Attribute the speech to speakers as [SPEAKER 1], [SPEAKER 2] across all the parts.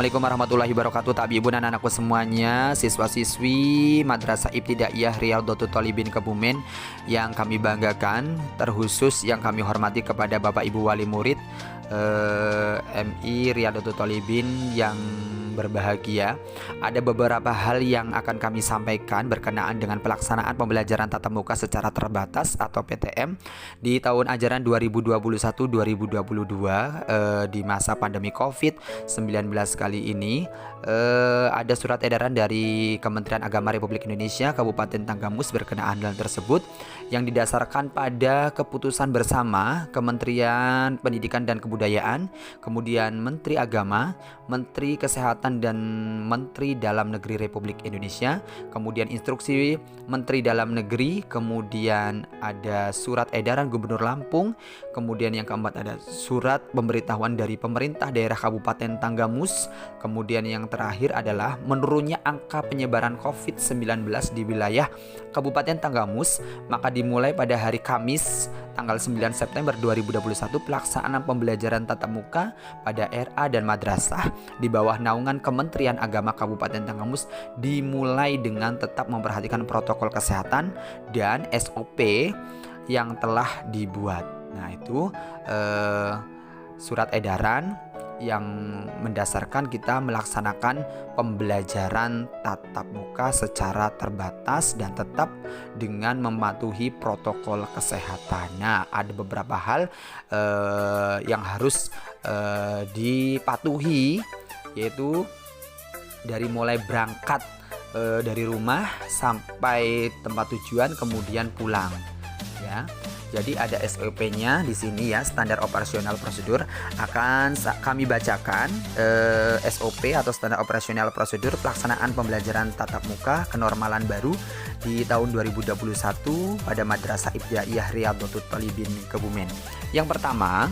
[SPEAKER 1] Assalamualaikum warahmatullahi wabarakatuh. Tabi ibu dan anakku semuanya, siswa-siswi Madrasah Ibtidaiyah Riyadhatul Thalibin Kebumen yang kami banggakan, terkhusus yang kami hormati kepada Bapak Ibu Wali Murid MI Riyadhatul Thalibin yang berbahagia. Ada beberapa hal yang akan kami sampaikan berkenaan dengan pelaksanaan pembelajaran tatap muka secara terbatas atau PTM di tahun ajaran 2021-2022 di masa pandemi COVID-19 kali ini. Ada surat edaran dari Kementerian Agama Republik Indonesia Kabupaten Tanggamus berkenaan hal tersebut yang didasarkan pada keputusan bersama Kementerian Pendidikan dan Kebudayaan, kemudian Menteri Agama, Menteri Kesehatan dan Menteri Dalam Negeri Republik Indonesia, kemudian instruksi Menteri Dalam Negeri, kemudian ada surat edaran Gubernur Lampung, kemudian yang keempat ada surat pemberitahuan dari pemerintah daerah Kabupaten Tanggamus, kemudian yang terakhir adalah menurunnya angka penyebaran COVID-19 di wilayah Kabupaten Tanggamus, maka dimulai pada hari Kamis tanggal 9 September 2021 pelaksanaan pembelajaran tatap muka pada RA dan madrasah di bawah naungan Kementerian Agama Kabupaten Tanggamus dimulai dengan tetap memperhatikan protokol kesehatan dan SOP yang telah dibuat. Nah, itu surat edaran yang mendasarkan kita melaksanakan pembelajaran tatap muka secara terbatas dan tetap dengan mematuhi protokol kesehatan. Nah, ada beberapa hal yang harus dipatuhi, yaitu dari mulai berangkat dari rumah sampai tempat tujuan kemudian pulang, ya. Jadi ada SOP-nya di sini ya, standar operasional prosedur. Akan kami bacakan SOP atau standar operasional prosedur pelaksanaan pembelajaran tatap muka kenormalan baru di tahun 2021 pada Madrasah Ibtidaiyah Riyadhatul Thalibin Kebumen. Yang pertama,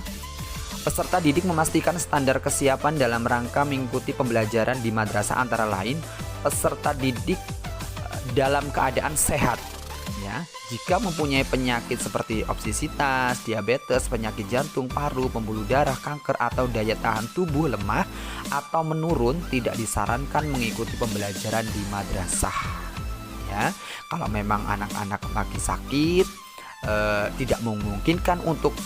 [SPEAKER 1] peserta didik memastikan standar kesiapan dalam rangka mengikuti pembelajaran di madrasah antara lain peserta didik dalam keadaan sehat, ya. Jika mempunyai penyakit seperti obesitas, diabetes, penyakit jantung, paru, pembuluh darah, kanker, atau daya tahan tubuh lemah atau menurun, tidak disarankan mengikuti pembelajaran di madrasah. Ya, kalau memang anak-anak lagi sakit, tidak memungkinkan untuk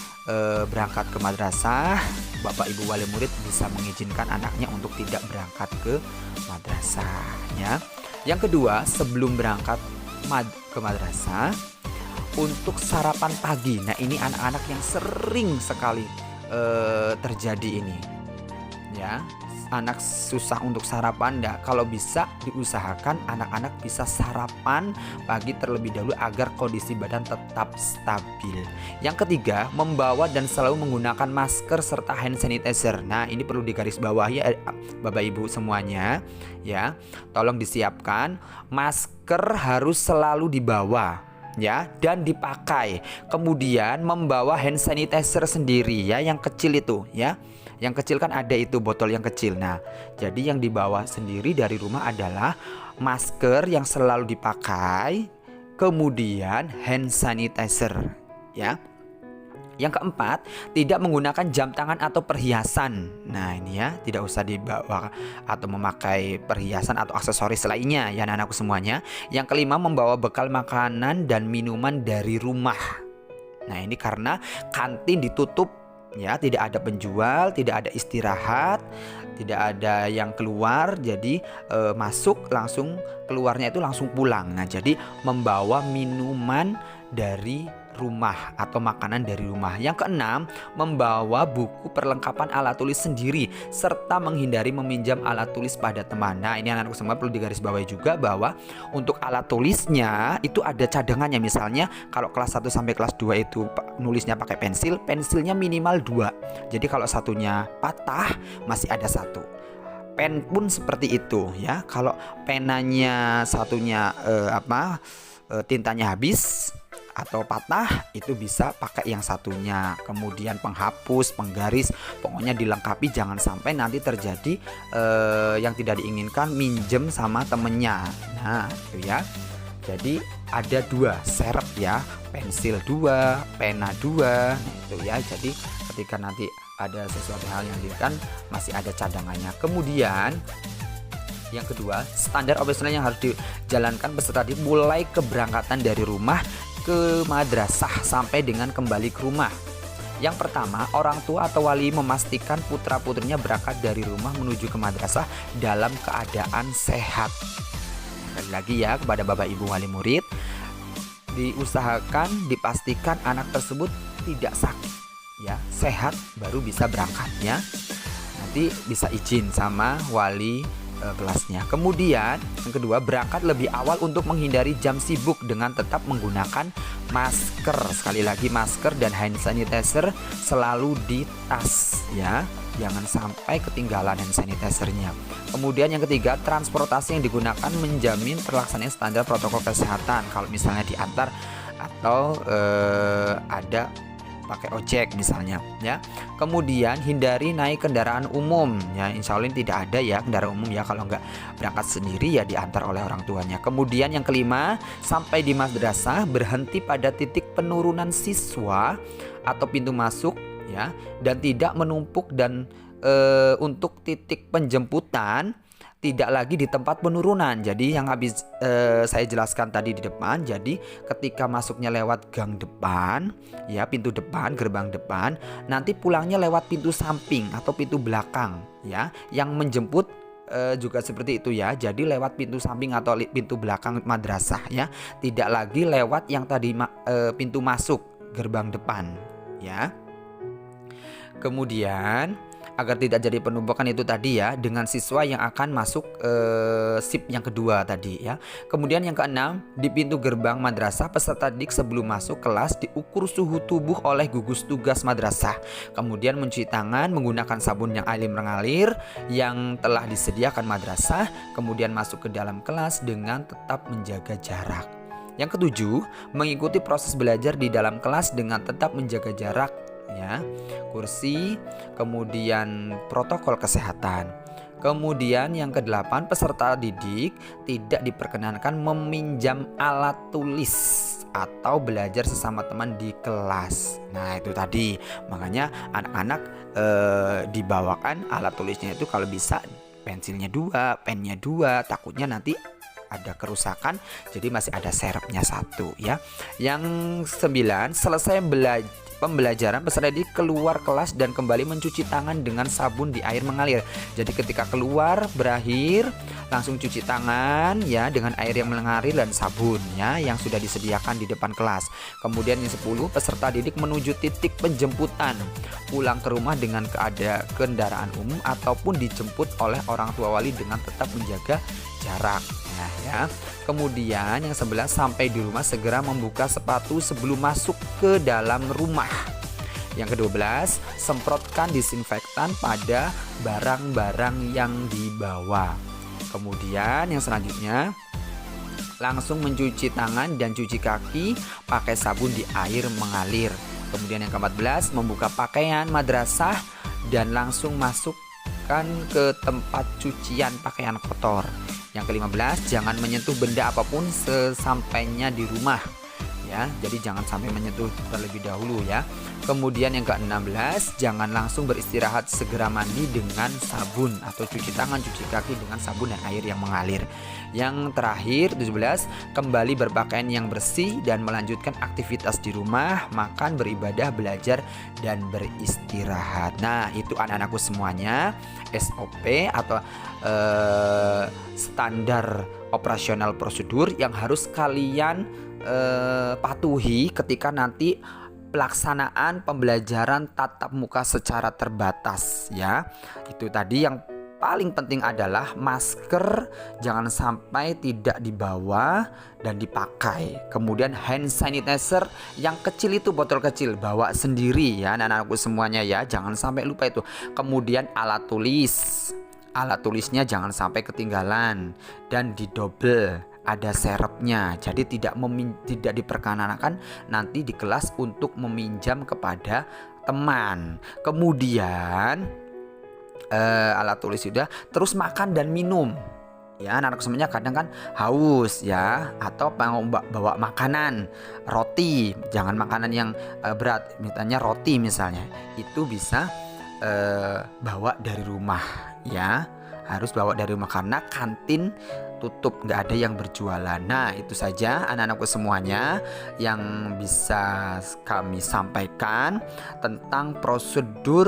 [SPEAKER 1] berangkat ke madrasah, Bapak Ibu Wali Murid bisa mengizinkan anaknya untuk tidak berangkat ke madrasah. Ya. Yang kedua, sebelum berangkat ke madrasah, untuk sarapan pagi. Nah, ini anak-anak yang sering sekali terjadi ini, ya. Anak susah untuk sarapan. Nah, kalau bisa diusahakan anak-anak bisa sarapan pagi terlebih dahulu agar kondisi badan tetap stabil. Yang ketiga, membawa dan selalu menggunakan masker serta hand sanitizer. Nah, ini perlu digarisbawahi ya, Bapak Ibu semuanya, ya. Tolong disiapkan, masker harus selalu dibawa, ya, dan dipakai. Kemudian membawa hand sanitizer sendiri, ya, yang kecil itu, ya. Yang kecil kan ada itu botol yang kecil. Nah, jadi yang dibawa sendiri dari rumah adalah masker yang selalu dipakai, kemudian hand sanitizer, ya. Yang keempat, tidak menggunakan jam tangan atau perhiasan. Nah, ini ya, tidak usah dibawa atau memakai perhiasan atau aksesoris lainnya, ya anak-anakku semuanya. Yang kelima, membawa bekal makanan dan minuman dari rumah. Nah, ini karena kantin ditutup, ya, tidak ada penjual, tidak ada istirahat, tidak ada yang keluar, jadi masuk langsung, keluarnya itu langsung pulang. Nah, jadi membawa minuman dari rumah atau makanan dari rumah. Yang keenam, membawa buku perlengkapan alat tulis sendiri serta menghindari meminjam alat tulis pada teman. Nah, ini anak-anak semua perlu digarisbawahi juga bahwa untuk alat tulisnya itu ada cadangannya. Misalnya kalau kelas 1 sampai kelas 2 itu nulisnya pakai pensil, pensilnya minimal 2. Jadi kalau satunya patah masih ada satu. Pen pun seperti itu, ya. Kalau penanya satunya tintanya habis atau patah, itu bisa pakai yang satunya. Kemudian penghapus, penggaris, pokoknya dilengkapi, jangan sampai nanti terjadi yang tidak diinginkan, minjem sama temennya. Nah, itu ya. Jadi ada 2 serep, ya, pensil 2, pena 2. Nah, itu ya. Jadi ketika nanti ada sesuatu hal yang kan masih ada cadangannya. Kemudian yang kedua, standar operasional yang harus dijalankan peserta didik mulai keberangkatan dari rumah ke madrasah sampai dengan kembali ke rumah. Yang pertama, orang tua atau wali memastikan putra-putrinya berangkat dari rumah menuju ke madrasah dalam keadaan sehat. Sekali lagi ya, kepada Bapak Ibu wali murid, diusahakan dipastikan anak tersebut tidak sakit ya, sehat baru bisa berangkat ya. Nanti bisa izin sama wali kelasnya. Kemudian yang kedua, berangkat lebih awal untuk menghindari jam sibuk dengan tetap menggunakan masker. Sekali lagi, masker dan hand sanitizer selalu di tas ya, jangan sampai ketinggalan hand sanitizernya. Kemudian yang ketiga, transportasi yang digunakan menjamin terlaksananya standar protokol kesehatan. Kalau misalnya diantar atau ada pakai ojek misalnya ya. Kemudian hindari naik kendaraan umum ya, insya Allah ini tidak ada ya kendaraan umum ya, kalau nggak berangkat sendiri ya diantar oleh orang tuanya. Kemudian yang kelima, sampai di madrasah berhenti pada titik penurunan siswa atau pintu masuk ya, dan tidak menumpuk, dan untuk titik penjemputan tidak lagi di tempat penurunan. Jadi yang habis saya jelaskan tadi di depan, jadi ketika masuknya lewat gang depan ya, pintu depan, gerbang depan, nanti pulangnya lewat pintu samping atau pintu belakang ya. Yang menjemput juga seperti itu ya, jadi lewat pintu samping atau pintu belakang madrasah ya, tidak lagi lewat yang tadi pintu masuk gerbang depan ya. Kemudian agar tidak jadi penumpukan itu tadi ya, dengan siswa yang akan masuk shift yang kedua tadi ya. Kemudian yang keenam, di pintu gerbang madrasah peserta didik sebelum masuk kelas diukur suhu tubuh oleh gugus tugas madrasah. Kemudian mencuci tangan menggunakan sabun yang air mengalir yang telah disediakan madrasah. Kemudian masuk ke dalam kelas dengan tetap menjaga jarak. Yang ketujuh, mengikuti proses belajar di dalam kelas dengan tetap menjaga jarak ya, kursi, kemudian protokol kesehatan. Kemudian yang kedelapan, peserta didik tidak diperkenankan meminjam alat tulis atau belajar sesama teman di kelas. Nah itu tadi, makanya anak-anak dibawakan alat tulisnya itu kalau bisa pensilnya 2, pennya 2, takutnya nanti ada kerusakan, jadi masih ada serepnya 1 ya. Yang 9, selesai pembelajaran peserta didik keluar kelas dan kembali mencuci tangan dengan sabun di air mengalir. Jadi ketika keluar berakhir langsung cuci tangan ya dengan air yang mengalir dan sabun ya yang sudah disediakan di depan kelas. Kemudian yang 10, peserta didik menuju titik penjemputan, pulang ke rumah dengan kendaraan umum ataupun dijemput oleh orang tua wali dengan tetap menjaga jarak. Nah ya. Kemudian yang 11, sampai di rumah segera membuka sepatu sebelum masuk ke dalam rumah. Yang ke-12, semprotkan disinfektan pada barang-barang yang dibawa. Kemudian yang selanjutnya, langsung mencuci tangan dan cuci kaki pakai sabun di air mengalir. Kemudian yang ke-14, membuka pakaian madrasah dan langsung masukkan ke tempat cucian pakaian kotor. Yang ke-15, jangan menyentuh benda apapun sesampainya di rumah ya. Jadi jangan sampai menyentuh terlebih dahulu ya. Kemudian yang ke-16, jangan langsung beristirahat, segera mandi dengan sabun atau cuci tangan, cuci kaki dengan sabun dan air yang mengalir. Yang terakhir 17, kembali berpakaian yang bersih dan melanjutkan aktivitas di rumah, makan, beribadah, belajar, dan beristirahat. Nah itu anak-anakku semuanya SOP atau standar operasional prosedur yang harus kalian patuhi ketika nanti pelaksanaan pembelajaran tatap muka secara terbatas ya. Itu tadi yang paling penting adalah masker jangan sampai tidak dibawa dan dipakai. Kemudian hand sanitizer yang kecil itu, botol kecil, bawa sendiri ya anak-anakku semuanya ya, jangan sampai lupa itu. Kemudian alat tulisnya jangan sampai ketinggalan dan didobel, ada serepnya. Jadi tidak diperkenankan nanti di kelas untuk meminjam kepada teman. Kemudian alat tulis sudah, terus makan dan minum ya. Anak-anak semuanya kadang kan haus ya, atau bawa makanan, roti, jangan makanan yang berat, misalnya roti misalnya, itu bisa bawa dari rumah ya, harus bawa dari rumah karena kantin tutup, nggak ada yang berjualan. Nah itu saja anak-anakku semuanya yang bisa kami sampaikan tentang prosedur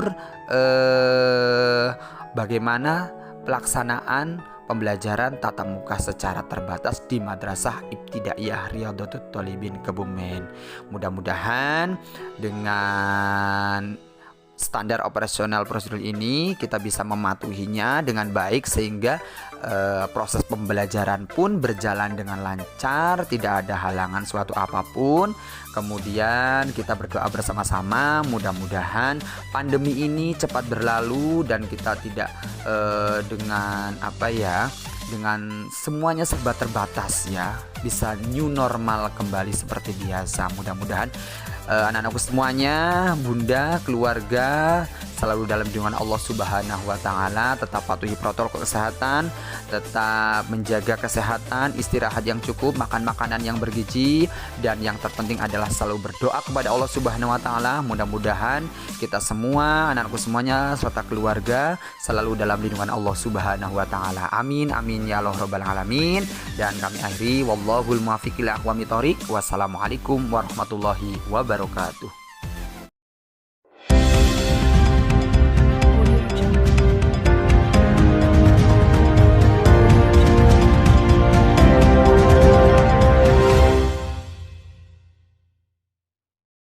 [SPEAKER 1] bagaimana pelaksanaan pembelajaran tatap muka secara terbatas di Madrasah Ibtidaiyah Riyadhatul Thalibin Kebumen. Mudah-mudahan dengan standar operasional prosedur ini kita bisa mematuhinya dengan baik sehingga proses pembelajaran pun berjalan dengan lancar, tidak ada halangan suatu apapun. Kemudian kita berdoa bersama-sama mudah-mudahan pandemi ini cepat berlalu dan kita tidak dengan dengan semuanya serba terbatas ya, bisa new normal kembali seperti biasa. Mudah-mudahan anak-anakku semuanya, bunda, keluarga selalu dalam lindungan Allah Subhanahu wa taala, tetap patuhi protokol kesehatan, tetap menjaga kesehatan, istirahat yang cukup, makan makanan yang bergizi, dan yang terpenting adalah selalu berdoa kepada Allah Subhanahu wa taala. Mudah-mudahan kita semua, anak-anakku semuanya serta keluarga selalu dalam lindungan Allah Subhanahu wa taala. Amin amin ya Allah rabbal alamin. Dan kami akhiri wallahul muwaffiq ila aqwamit thoriq. Wassalamualaikum warahmatullahi wabarakatuh.